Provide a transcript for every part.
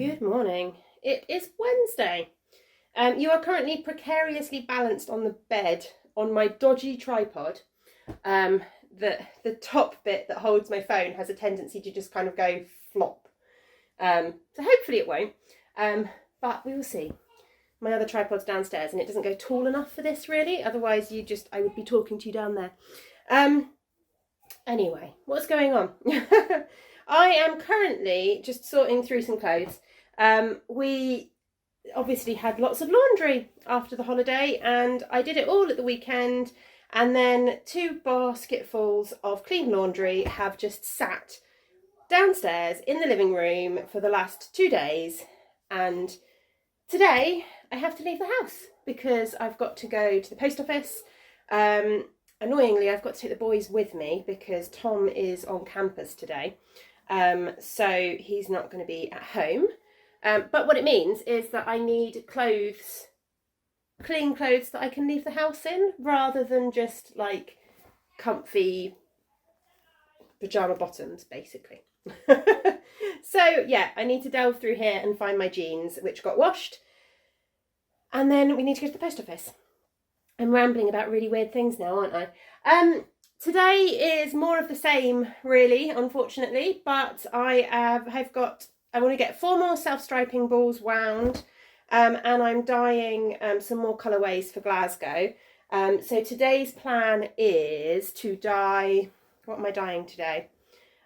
Good morning. It is Wednesday. You are currently precariously balanced on the bed on my dodgy tripod. The top bit that holds my phone has a tendency to just kind of go flop. So hopefully it won't, but we will see. My other tripod's downstairs and it doesn't go tall enough for this really, otherwise I would be talking to you down there. Anyway, what's going on? I am currently just sorting through some clothes. We obviously had lots of laundry after the holiday and I did it all at the weekend, and then 2 basketfuls of clean laundry have just sat downstairs in the living room for the last 2 days, and today I have to leave the house because I've got to go to the post office. Annoyingly, I've got to take the boys with me because Tom is on campus today, so he's not going to be at home. But what it means is that I need clothes, clean clothes that I can leave the house in, rather than just like comfy pyjama bottoms, basically. So yeah, I need to delve through here and find my jeans, which got washed, and then we need to go to the post office. I'm rambling about really weird things now, aren't I? Today is more of the same, really, unfortunately, but I want to get 4 more self-striping balls wound, and I'm dyeing some more colourways for Glasgow. So today's plan is to dye, what am I dyeing today?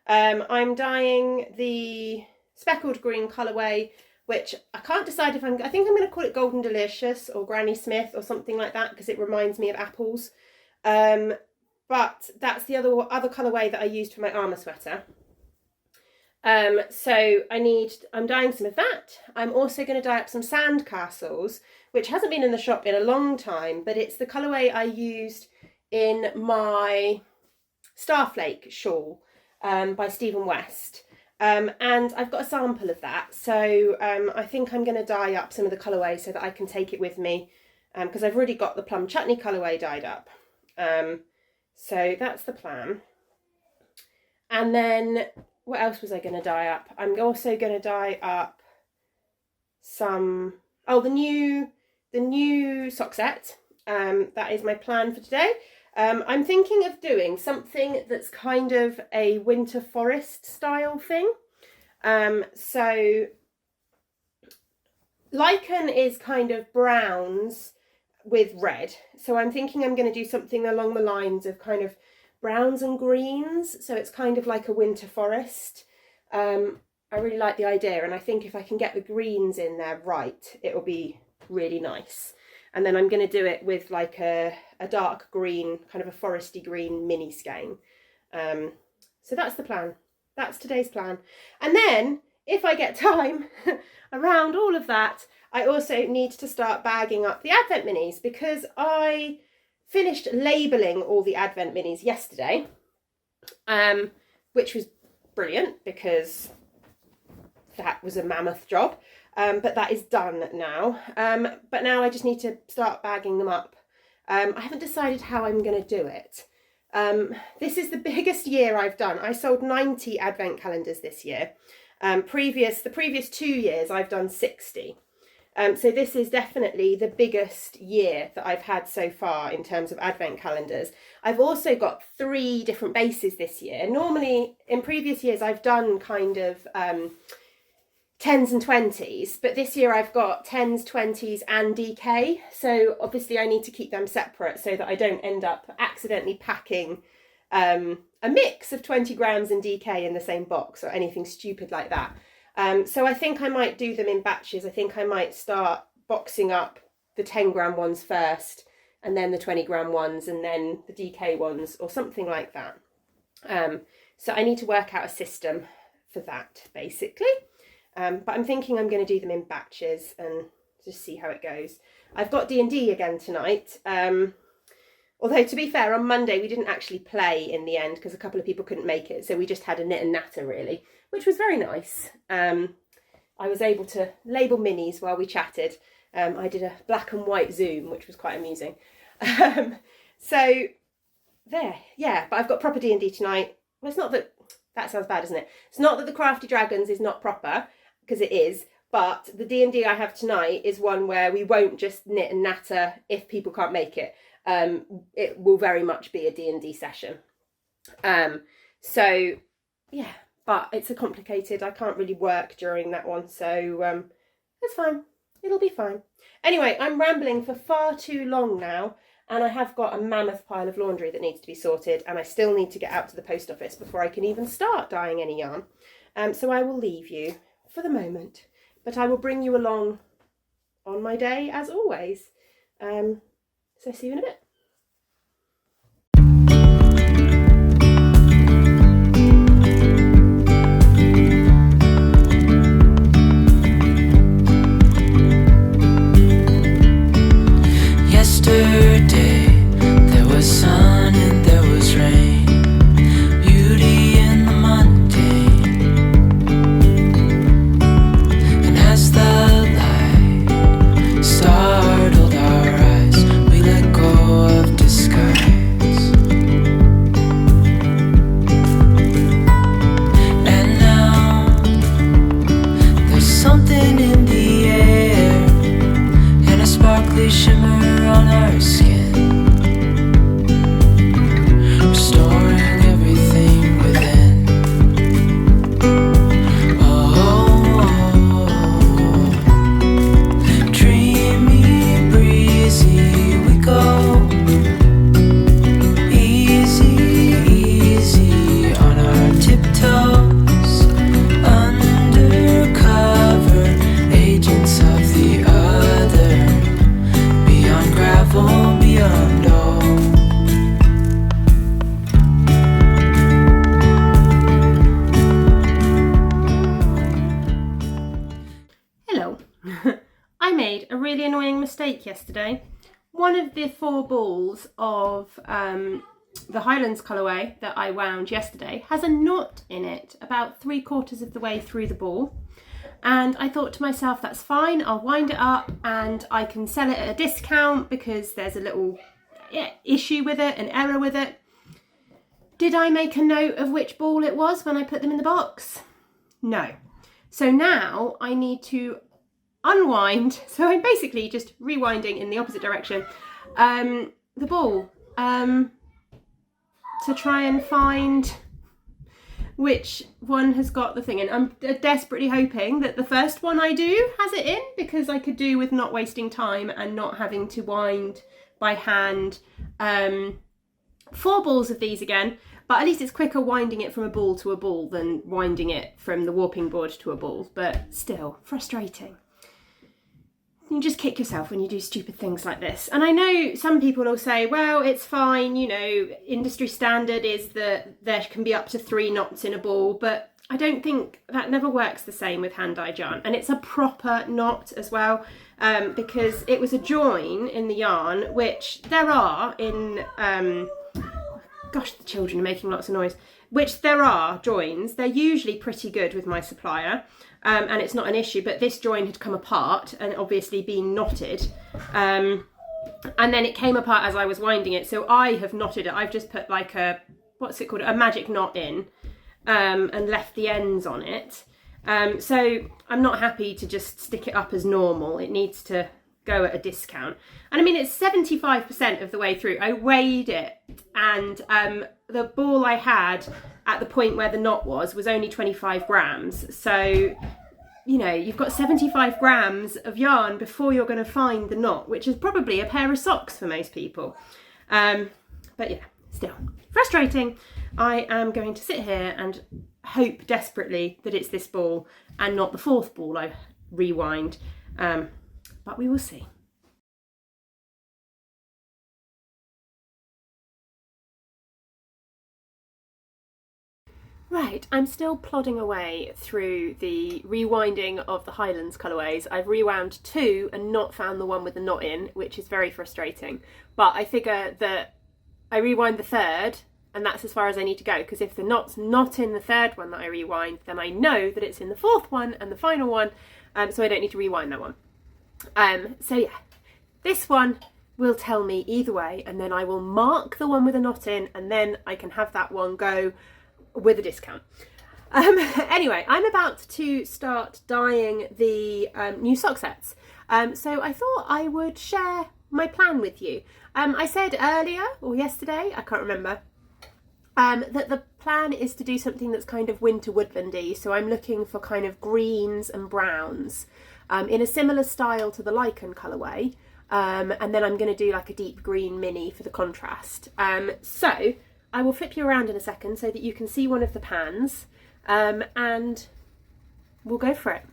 I'm dyeing the speckled green colourway, which I can't decide if I think I'm going to call it Golden Delicious or Granny Smith or something like that, because it reminds me of apples. But that's the other colourway that I used for my armour sweater. So I'm dyeing some of that. I'm also going to dye up some sand castles, which hasn't been in the shop in a long time, but it's the colourway I used in my Starflake shawl by Stephen West. And I've got a sample of that, so I think I'm going to dye up some of the colourway so that I can take it with me, because I've already got the plum chutney colourway dyed up. So that's the plan. And then what else was I going to dye up? I'm also going to dye up some, the new sock set. That is my plan for today. I'm thinking of doing something that's kind of a winter forest style thing. So lichen is kind of browns with red. So I'm thinking I'm going to do something along the lines of kind of browns and greens. So it's kind of like a winter forest. I really like the idea, and I think if I can get the greens in there right, it'll be really nice. And then I'm going to do it with like a dark green, kind of a foresty green mini skein. So that's the plan. That's today's plan. And then if I get time around all of that, I also need to start bagging up the Advent minis, because I finished labelling all the Advent minis yesterday, which was brilliant because that was a mammoth job. But that is done now. But now I just need to start bagging them up. I haven't decided how I'm going to do it. This is the biggest year I've done. I sold 90 Advent calendars this year. The previous 2 years I've done 60. So this is definitely the biggest year that I've had so far in terms of Advent calendars. I've also got 3 different bases this year. Normally, in previous years, I've done kind of 10s and 20s, but this year I've got 10s, 20s and DK. So obviously I need to keep them separate so that I don't end up accidentally packing a mix of 20 grams and DK in the same box or anything stupid like that. So I think I might do them in batches. I think I might start boxing up the 10 gram ones first, and then the 20 gram ones, and then the DK ones, or something like that. So I need to work out a system for that, basically. But I'm thinking I'm going to do them in batches and just see how it goes. I've got D&D again tonight. Although, to be fair, on Monday we didn't actually play in the end because a couple of people couldn't make it. So we just had a knit and natter, really, which was very nice. I was able to label minis while we chatted. I did a black and white Zoom, which was quite amusing. So there, yeah, but I've got proper D&D tonight. Well, it's not that sounds bad, isn't it? It's not that the Crafty Dragons is not proper, because it is, But the D&D I have tonight is one where we won't just knit and natter if people can't make it. It will very much be a D&D session. So yeah, but it's a complicated, I can't really work during that one, so it's fine. It'll be fine. Anyway, I'm rambling for far too long now, and I have got a mammoth pile of laundry that needs to be sorted, and I still need to get out to the post office before I can even start dyeing any yarn. So I will leave you for the moment, but I will bring you along on my day as always. So see you in a bit. Yesterday there was sun and there was rain, beauty in the mundane. And as the light startled our eyes, we let go of disguise. And now there's something in the air and a sparkly shimmer on our skin, restoring everything within. Oh, dreamy, breezy we go, easy, easy on our tiptoes, undercover agents of the other, beyond gravel, beyond all. Hello. I made a really annoying mistake yesterday. One of the 4 balls of the Highlands colourway that I wound yesterday has a knot in it about 3/4 of the way through the ball. And I thought to myself, that's fine, I'll wind it up and I can sell it at a discount because there's a little issue with it, an error with it. Did I make a note of which ball it was when I put them in the box? No. So now I need to unwind, so I'm basically just rewinding in the opposite direction, the ball to try and find which one has got the thing in. I'm desperately hoping that the first one I do has it in, because I could do with not wasting time and not having to wind by hand 4 balls of these again, but at least it's quicker winding it from a ball to a ball than winding it from the warping board to a ball, but still frustrating. You just kick yourself when you do stupid things like this. And I know some people will say, well, it's fine, you know, industry standard is that there can be up to 3 knots in a ball, but I don't think that never works the same with hand-dyed yarn. And it's a proper knot as well, because it was a join in the yarn, which there are in, gosh, the children are making lots of noise, which there are joins. They're usually pretty good with my supplier. And it's not an issue, but this join had come apart and obviously been knotted, and then it came apart as I was winding it, so I have knotted it. I've just put like a, what's it called, a magic knot in, and left the ends on it, so I'm not happy to just stick it up as normal. It needs to go at a discount, and I mean it's 75% of the way through. I weighed it, and the ball I had at the point where the knot was only 25 grams. So, you know, you've got 75 grams of yarn before you're going to find the knot, which is probably a pair of socks for most people. But yeah, still frustrating. I am going to sit here and hope desperately that it's this ball and not the 4th ball I rewind. But we will see. Right, I'm still plodding away through the rewinding of the Highlands colourways. I've rewound 2 and not found the one with the knot in, which is very frustrating. But I figure that I rewind the 3rd and that's as far as I need to go, because if the knot's not in the 3rd one that I rewind, then I know that it's in the 4th one and the final one, so I don't need to rewind that one. So yeah, this one will tell me either way, and then I will mark the one with a knot in, and then I can have that one go with a discount. Anyway, I'm about to start dyeing the new sock sets. So I thought I would share my plan with you. I said earlier or yesterday, I can't remember, that the plan is to do something that's kind of winter woodlandy. So I'm looking for kind of greens and browns in a similar style to the lichen colourway. And then I'm going to do like a deep green mini for the contrast. So I will flip you around in a second so that you can see one of the pans. And we'll go for it.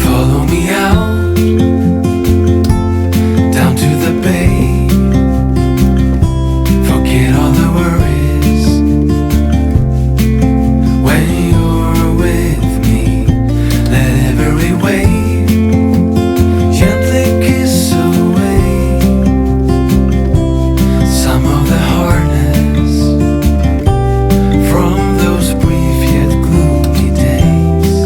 Follow me out, down to the bay. Forget all the worries when you're with me. Let every wave gently kiss away some of the hardness from those brief yet gloomy days.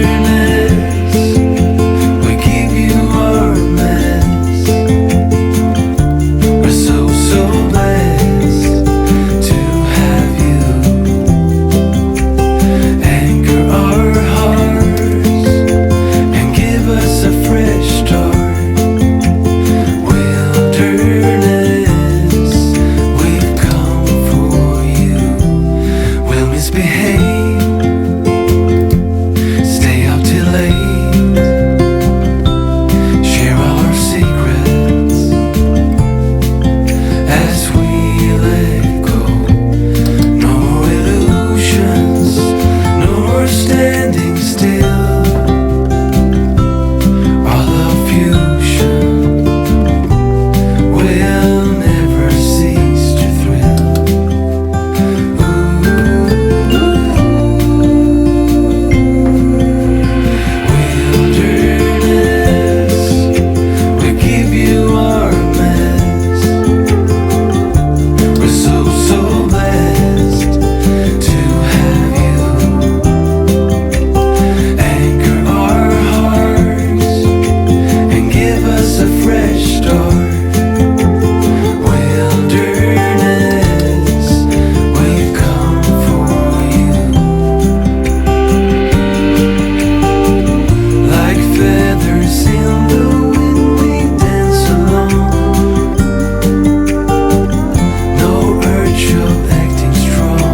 Wilderness, we give you our mess. We're so blessed to have you anchor our hearts and give us a fresh start. Wilderness, we've come for you. We'll misbehave, stay up till late, share all our secrets as we let go. No more illusions, no more standing still. Our love fusion will never cease to thrill. Wilderness, we give you our mess. We're so blessed to have you anchor our hearts and give us a fresh start. Wilderness, we've come for you. Like feathers in the wind, we dance along. No urge of acting strong.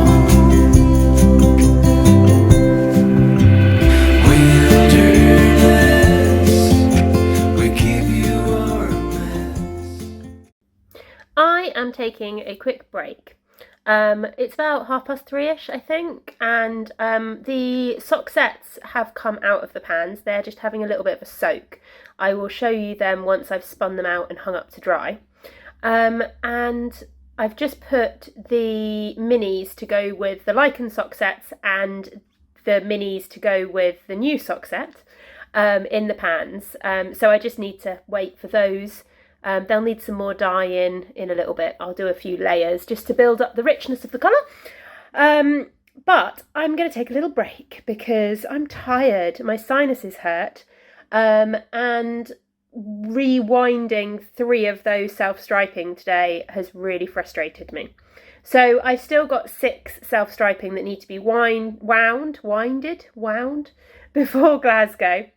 Wilderness, we give you our mess. I am taking a quick break. It's about 3:30ish, I think, and the sock sets have come out of the pans. They're just having a little bit of a soak. I will show you them once I've spun them out and hung up to dry. And I've just put the minis to go with the lichen sock sets and the minis to go with the new sock set in the pans. So I just need to wait for those. They'll need some more dye in a little bit. I'll do a few layers just to build up the richness of the colour. But I'm going to take a little break because I'm tired. My sinuses hurt. And rewinding 3 of those self-striping today has really frustrated me. So I've still got 6 self-striping that need to be wound before Glasgow.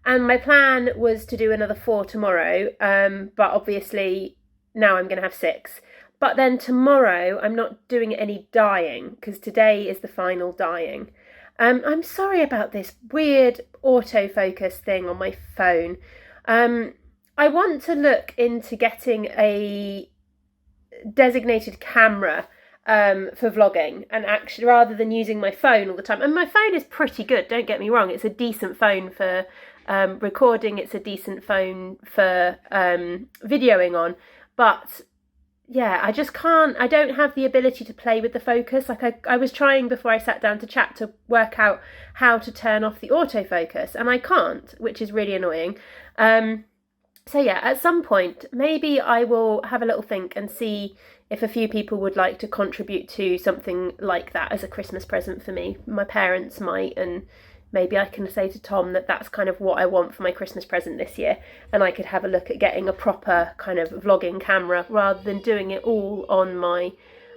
And my plan was to do another 4 tomorrow, but obviously now I'm going to have 6. But then tomorrow I'm not doing any dyeing because today is the final dyeing. I'm sorry about this weird autofocus thing on my phone. I want to look into getting a designated camera for vlogging, and actually rather than using my phone all the time. And my phone is pretty good, don't get me wrong. It's a decent phone for recording. It's a decent phone for videoing on. But yeah, I just can't, I don't have the ability to play with the focus. Like I was trying before I sat down to chat to work out how to turn off the autofocus, and I can't, which is really annoying. So yeah, at some point, maybe I will have a little think and see if a few people would like to contribute to something like that as a Christmas present for me. My parents might, and maybe I can say to Tom that that's kind of what I want for my Christmas present this year, and I could have a look at getting a proper kind of vlogging camera rather than doing it all on my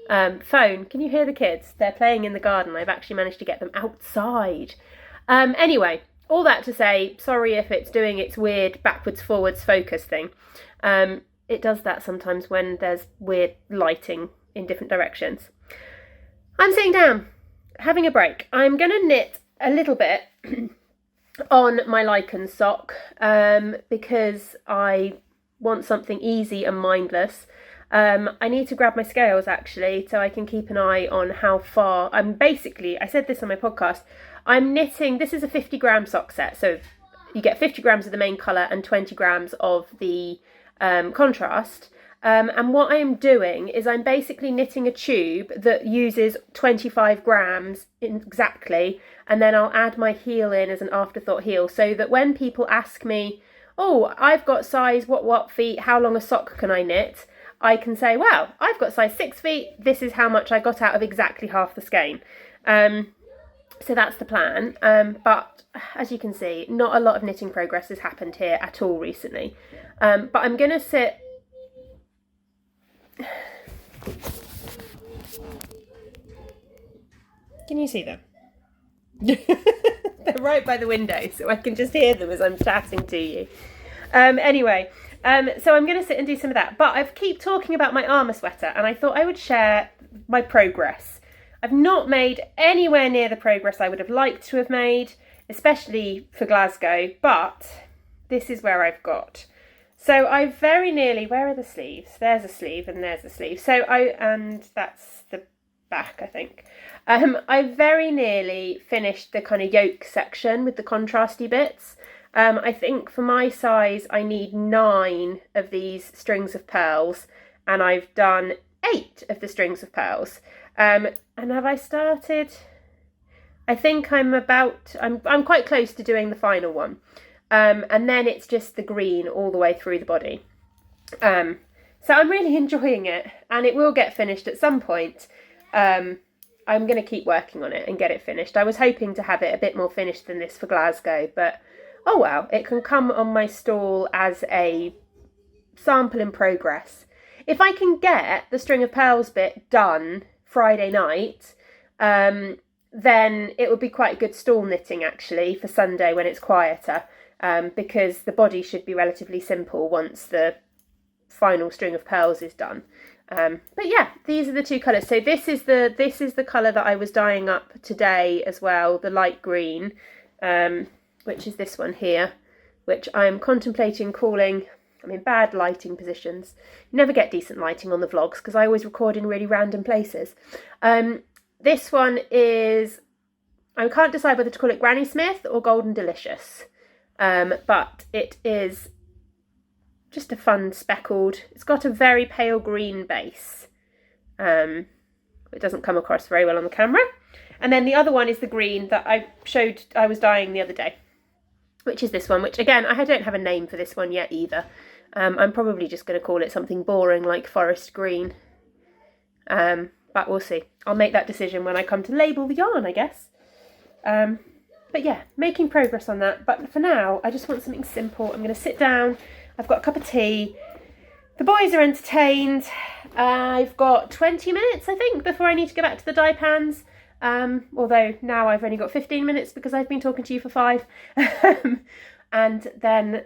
phone. Can you hear the kids? They're playing in the garden. I've actually managed to get them outside. Anyway, all that to say, sorry if it's doing its weird backwards forwards focus thing. It does that sometimes when there's weird lighting in different directions. I'm sitting down, having a break. I'm going to knit a little bit on my lichen sock because I want something easy and mindless. I need to grab my scales actually so I can keep an eye on how far. I said this on my podcast, I'm knitting, this is a 50 gram sock set, so you get 50 grams of the main colour and 20 grams of the contrast. And what I'm doing is I'm basically knitting a tube that uses 25 grams exactly, and then I'll add my heel in as an afterthought heel, so that when people ask me, oh, I've got size what feet, how long a sock can I knit? I can say, well, I've got size 6 feet, this is how much I got out of exactly half the skein. So that's the plan, but as you can see, not a lot of knitting progress has happened here at all recently. But I'm going to sit... Can you see them? They're right by the window, so I can just hear them as I'm chatting to you. Anyway, so I'm going to sit and do some of that. But I keep talking about my armour sweater, and I thought I would share my progress. I've not made anywhere near the progress I would have liked to have made, especially for Glasgow, but this is where I've got. So I very nearly, where are the sleeves? There's a sleeve and there's a sleeve. And that's the back, I think. I very nearly finished the kind of yoke section with the contrasty bits. I think for my size, I need 9 of these strings of pearls, and I've done 8 of the strings of pearls. And have I started? I think I'm quite close to doing the final one. And then it's just the green all the way through the body. So I'm really enjoying it, and it will get finished at some point. I'm going to keep working on it and get it finished. I was hoping to have it a bit more finished than this for Glasgow, but oh well, it can come on my stall as a sample in progress. If I can get the string of pearls bit done Friday night, then it would be quite good stall knitting actually for Sunday when it's quieter, because the body should be relatively simple once the final string of pearls is done. But yeah, these are the 2 colours. So this is the colour that I was dyeing up today as well, the light green, which is this one here, which I'm contemplating calling. I'm in bad lighting positions. You never get decent lighting on the vlogs because I always record in really random places. This one is, I can't decide whether to call it Granny Smith or Golden Delicious, but it is just a fun speckled, it's got a very pale green base. It doesn't come across very well on the camera. And then the other one is the green that I showed I was dyeing the other day, which is this one, which again, I don't have a name for this one yet either. I'm probably just going to call it something boring like forest green. But we'll see. I'll make that decision when I come to label the yarn, I guess. But yeah, making progress on that. But for now, I just want something simple. I'm going to sit down. I've got a cup of tea. The boys are entertained. I've got 20 minutes, I think, before I need to go back to the dye pans. Although now I've only got 15 minutes because I've been talking to you for 5. And then,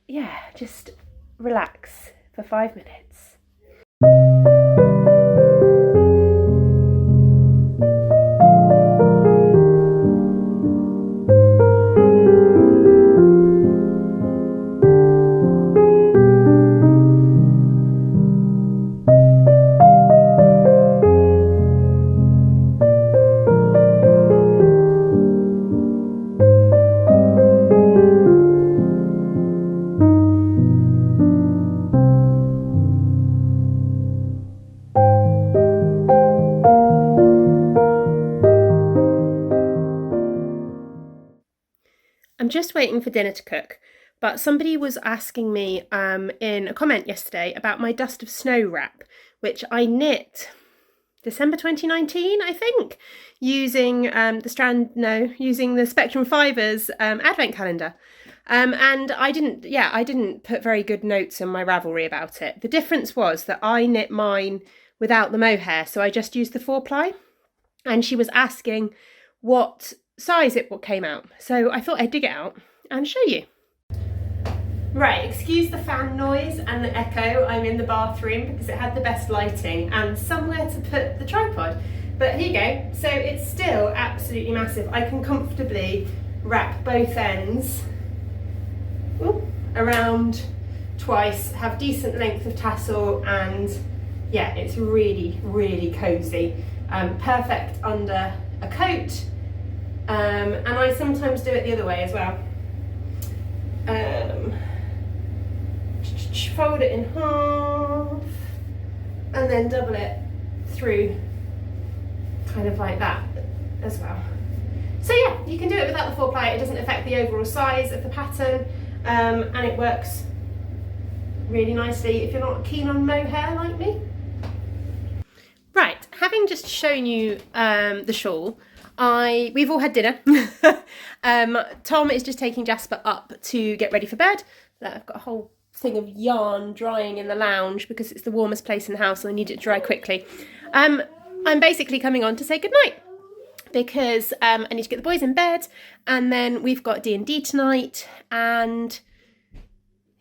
yeah, just relax for 5 minutes. I'm just waiting for dinner to cook. but somebody was asking me in a comment yesterday about my Dust of Snow wrap, which I knit December 2019, I think, using using the Spectrum Fibres advent calendar. And I didn't put very good notes in my Ravelry about it. The difference was that I knit mine without the mohair, so I just used the 4-ply. And she was asking what size it came out. So I thought I'd dig it out and show you. Right, excuse the fan noise and the echo. I'm in the bathroom because it had the best lighting and somewhere to put the tripod. But here you go. So it's still absolutely massive. I can comfortably wrap both ends around twice, have decent length of tassel, and yeah, it's really, really cozy. Perfect under a coat, and I sometimes do it the other way as well. Fold it in half and then double it through, kind of like that as well. So yeah, you can do it without the 4-ply. It doesn't affect the overall size of the pattern, and it works really nicely if you're not keen on mohair like me. Right, having just shown you the shawl, we've all had dinner. Tom is just taking Jasper up to get ready for bed. I've got a whole thing of yarn drying in the lounge because it's the warmest place in the house and I need it to dry quickly. I'm basically coming on to say goodnight because I need to get the boys in bed, and then we've got D&D tonight, and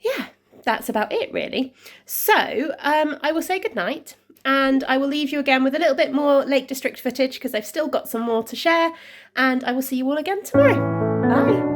yeah, that's about it really. So I will say goodnight, and I will leave you again with a little bit more Lake District footage because I've still got some more to share, and I will see you all again tomorrow. Bye.